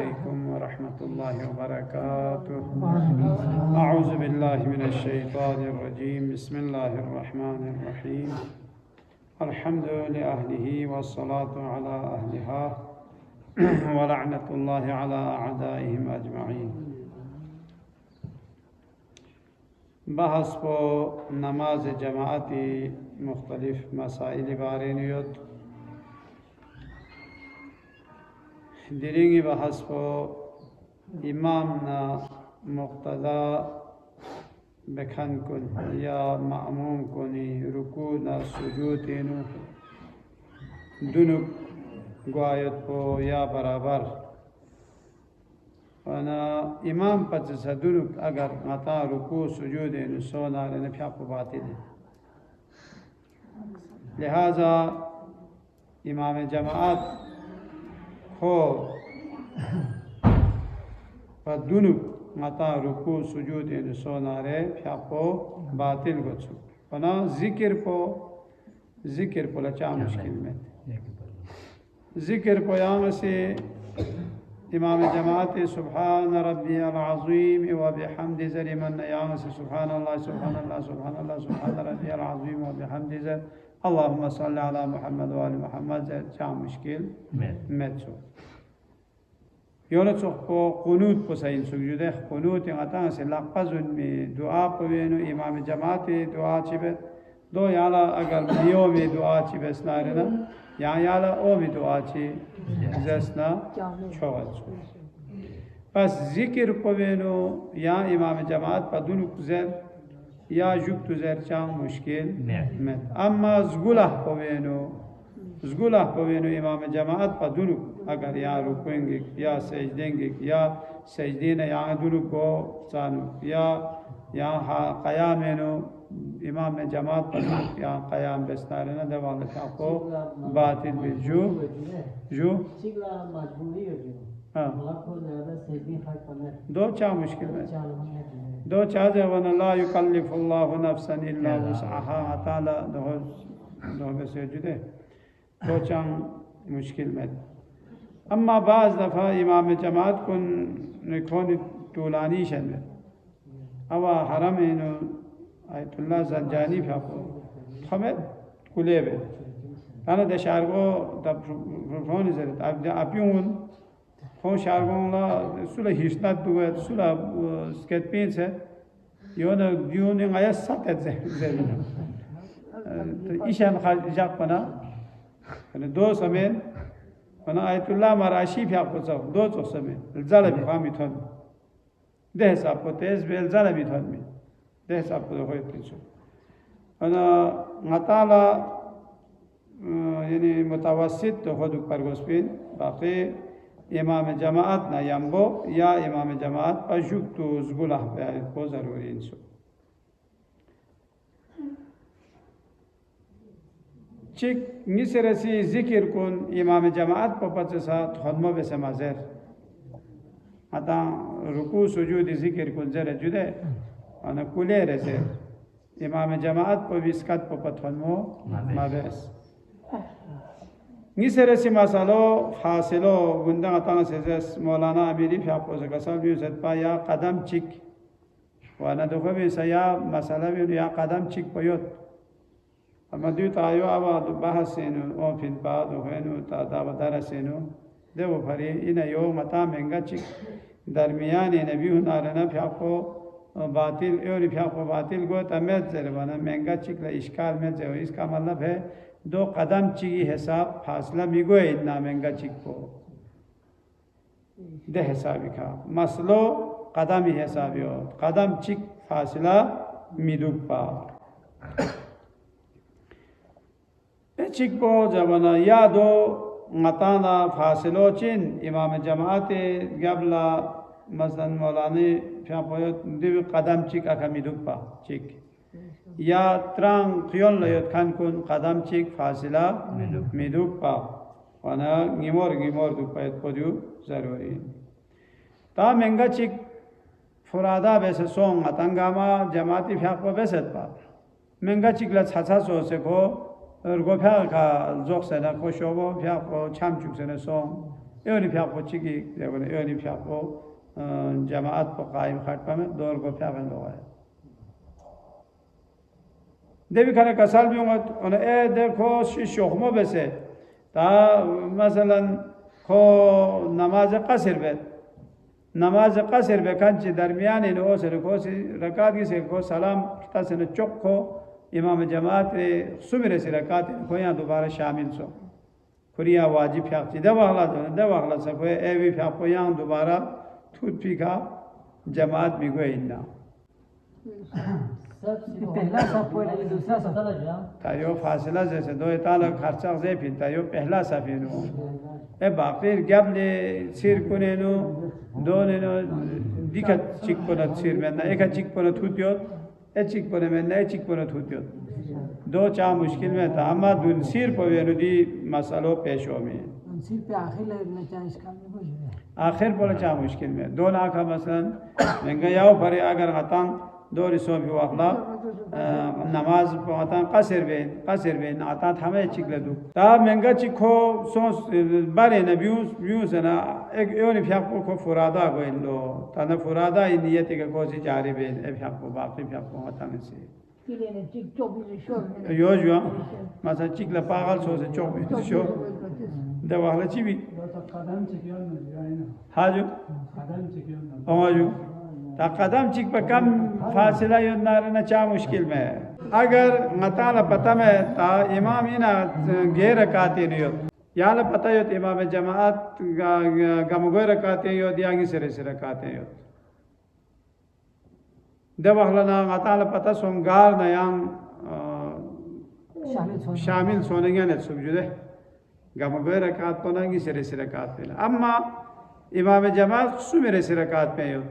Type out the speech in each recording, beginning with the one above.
अलैकुम व रहमतुल्लाहि व बरकातुहू। अऊज़ु बिल्लाहि मिनश शैतानिर रजीम। बिस्मिल्लाहिर रहमानिर रहीम। अल्हम्दु लिअहलिही वस्सलातु अला अहलिहा व लअनतुल्लाहि अला अअदाइहिम अजमईन। बहस को नमाज जमाअती मुख्तलिफ मसाइल बारे नियत दिरिंगी बहस को इमाम ना मुक्तदा बेखन कुन या मामूम कुनी रुकू ना सुजूदिनु दुनुक ग्वायत को या बराबर वना इमाम पच सदुनुक अगर मता रुकू सुजूदिनु सोना ने फ्यापु बातिल लिहाजा इमाम जमाअत हो पदुनुक मता रुकू सुजूदिनु सोना रे फ्यापु बातिल गोचु वना जिक्र को लचा मुश्किल में जिक्र को याम से इमाम जमात सुब्हान रब्बियल अज़ीम व बिहम्दि ज़रिमन याम से सुब्हानल्लाह सुब्हानल्लाह सुब्हानल्लाह सुब्हान रब्बियल अज़ीम व बिहम्दि अल्लाहुम्मा सल्लि अला मुहम्मद व आलि मुहम्मद चा मुश्किल में छो योनो को कुनूत को सही सुजुदे कुनूत आता से लफ़ज़ुन में दुआ पवेनो इमाम जमात दुआ चिबे दो याला अगर मियो में दुआ चिबे स्नारना याला ओ में दुआ ची जसना छोड़ बस जिक्र पवेनो या इमाम जमात पदुन कुज़र या जुक्त ज़र चा मुश्किल में अम्मा ज़गुला पवेनो इमाम जमात पदुन अगर या रुकेंगे या सजदेंगे या सजदीन या दुनु को चानु या क़यामेनो इमाम जमात पर या क़याम बेस्तारे न दवाल को बातिल भी जो दो चा मुश्किल में दो चा जवन ला युकल्लिफुल्लाहु नफ्सन इल्ला वुसअहा ताला दो से जुदे दो चा मुश्किल में अम्मा बाज़ दफ़ा इमाम जमात कुन तूलानी शन में अवा हरम इनो आयतुल्लाह ज़ंजानी फ्यापो हमें कुले बे ताना दे शारगो तब फोन ज़रूरत अब अप्यून फोन शारगो ला सुला हिस्नात दुआ सुला स्केट पेन से योना यून इंगाया सात ज़रूर तो ईशान खाल जाक पना दो समय वना आयतुल्लाह मराशी फ्यापो सब दो तो समय ज़ाला भी फामी थन देह सापो तेज बेल ज़ाला भी थन में देह सापो तो होए तीसो वना मताला यानी मुतवस्सित तो खुद पर गोस्पिन बाकी इमाम जमात ना यंबो या इमाम जमात पशुक तो ज़गुला पे को ज़रूरी इंसो चिक निसरसी जिक्र कुन इमाम जमात पर पचसा थोदमो बेसे मज़र आता रुकू सुजूद जिक्र कुन जरे जुदे अन कुले रसे इमाम जमात पर विस्कत पर थोदमो मबेस निसरसी मसालो फासिलो गुंदा आता से मौलाना अमीरी फ्यापो से कसम भी ज़दपा या कदम चिक वाना दुखो भी सया मसाला भी या कदम चिक पयोत अमदु तायो आवा बहस सेनु ओ फिन बाद होएनु ता बदर सेनु देव फरी इन यो मता महंगा चिक दरमियान नबी हुनारना फ्याको बातिल और फ्याको बातिल गो तमेज जरवाना महंगा चिक ला इश्काल में जो इसका मतलब है दो कदम चिकी हिसाब फासला मिगो इतना महंगा चिक को दे हिसाब का मसलो कदम ही हिसाब यो कदम चिक फासला मिदुक पा चिको जमाना या दो मताना फासिलो चिन इमाम जमात गबला मसलन मौलानी फ्यापोयत दिव कदम चिक अकमी दुपा चिक या त्रंग खियोन लयत खान कुन कदम चिक फासिला मिदुपा वना गिमोर दुपायत पदु जरूरी ता महंगा चिक फुरादा बेसे सोंग अतंगामा जमाती फ्यापो बेसे पा महंगा चिक ला छाछा सो से को गोफ्या का जोक से ना कोशोबो फ्या को छाम चुक से ना सो एवनी फ्यापो चिकी देखो एवनी फ्यापो जमात को कायम खटपा में दौर को फ्यापन लोगा है देवी खाने कसal भी होंगे और देखो शोखमो बेसे ता मसलन खो नमाज कसर बे नमाज कसर बे कंची दरमियान इन ओ से को रकात की से को सलाम किता से चौक को इमाम जमात सुबह से रकात को यहाँ दोबारा शामिल सो खुरिया वाजिब फ्याक्ची दवाला से कोई एवी फ्याको यहाँ दोबारा थूत पीका जमात भी कोई ना पहला सब पहले दूसरा सब तायो फासला जैसे दो इताला खर्चा से फिर तायो पहला सफीनो ए बाकी गैप ले सिर कोने नो दो ने नो दिखा चिक पना सिर में ना एक चिक पना थूतियो ए चिक पना में ना चिक पना थूतियो दो चा मुश्किल में था अम्मा दुन सिर पवे नो दी मसालो पेशो में सिर पे आखिर लगना चाहिए इसका में हो जाए आखिर बोले चा मुश्किल में दो लाख मसलन महंगा याओ भरे अगर गतांग दो रिसो भी वाखला नमाज पता कसर बेन आता थमे चिकले दु ता महंगा चिको सो बारे न व्यूज ना एक योनी फ्यापो को फुरादा गोइलो ता न फुरादा इ नियत के कोसी जारी बेन ए फ्यापो बाकी फ्यापो आता में से किले चिक चोबी शो यो जो मसा चिकला पागल सो से चोबी शो दवाला चिबी कदम चिकियों में जाएना हाजो कदम चिकियों में हाजो ता कदम चिक पर कम फासला योनारना चा मुश्किल में अगर मताला पता में ता इमाम इना गैर रकाते नहीं हो याला पता हो इमाम जमात गमगो रकाते हो दियांगी सिरे से रकाते हो दवाहलना मताला पता सोमगार नयांग शामिल सोने ने सुबजुदे गमगो रकात पनांगी सिरे से रकाते अम्मा इमाम जमात सुमेरे से रकात पे हो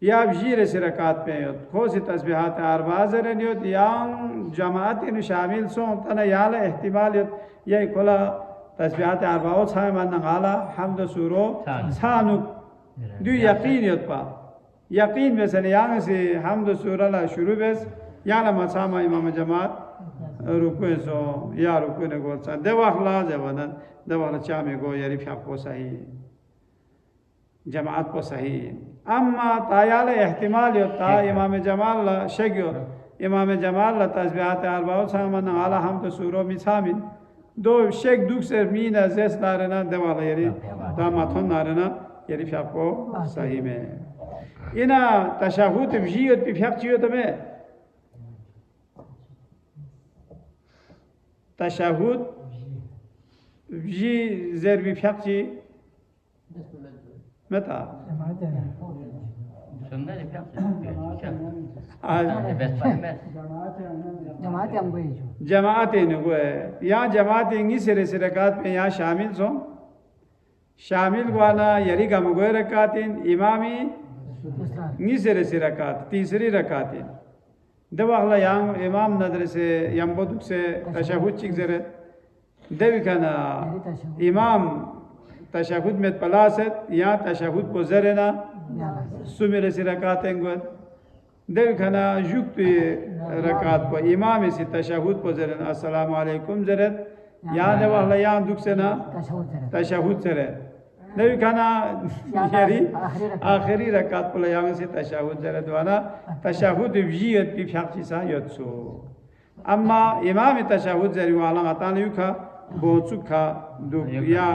या जीरे से रकात पे हो खोसी तस्बीहात अरबाज़र ने हो यां जमात इन शामिल सो तना याला एहतिमाल ये कोला तस्बीहात अरबाओ छाए मन गाला हमद सूरो छानु दु यकीन योत्पा यकीन में से यां से हमद सूरा ला शुरू बेस याला मसामा इमाम जमात रुकु सो या रुकु ने गोल सा देवाखला जवानन देवाला चामे गो यारी फ्यापो सही जमात को सही अम्मा तायाल एहतिमाल योता इमाम जमाल ला शेगियो इमाम जमाल ला तस्बीहात अरबाओ सामन आला हम तो सूरो मिसामिन दो शेख दुख से मीना जेस नारना देवाला यारी दामाथन नारना यारी फ्यापो सही में इना तशहुद बिजियत भी फ्याक्चियो तमे तशहुद बिजि जेर भी फ्याक्ची متى؟ जमात या जमात इंगी सिरे से रकात में यहाँ शामिल सो शामिल वाला यरी गमगोए रकातिन इमामी इंगी सिरे से रकात तीसरी रकातिन दवाखला यहाँ इमाम नदर से यम्बोदुक से तशहुद चिक जरे देवी खाना इमाम तशहुद में पलासत या तशहुद को जरना सुमेरे से रकातें गुद देव खाना युक्त रकात को इमाम से तशहुद को जरना अस्सलाम वालेकुम जरत या देवाला या दुख से ना तशहुद जरत देव खाना यारी आखिरी रकात को यहाँ से तशहुद जरत वाला तशहुद विजियत भी फ्याक्ची सा यत्सो अम्मा इमाम तशहुद जरी वाला अतान युखा बोचुखा दुखया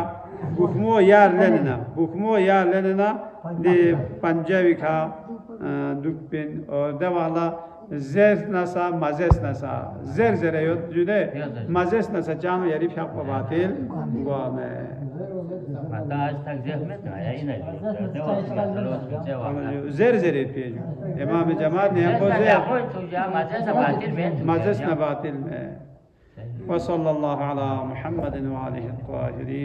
बुखमो यार लेना दे पंजाबी खा दुखपिन और दवाला जेर नसा मजेस नसा जेर जरे जुदे मजेस नसा चाम यारी फ्याक बातिल गुआ में आज तक जेर में आया ही नहीं जेर जेरे पेज इमाम जमात ने हमको मजेस न बातिल में वसल्लल्लाहु अला मुहम्मद व आलिहि الطاهرين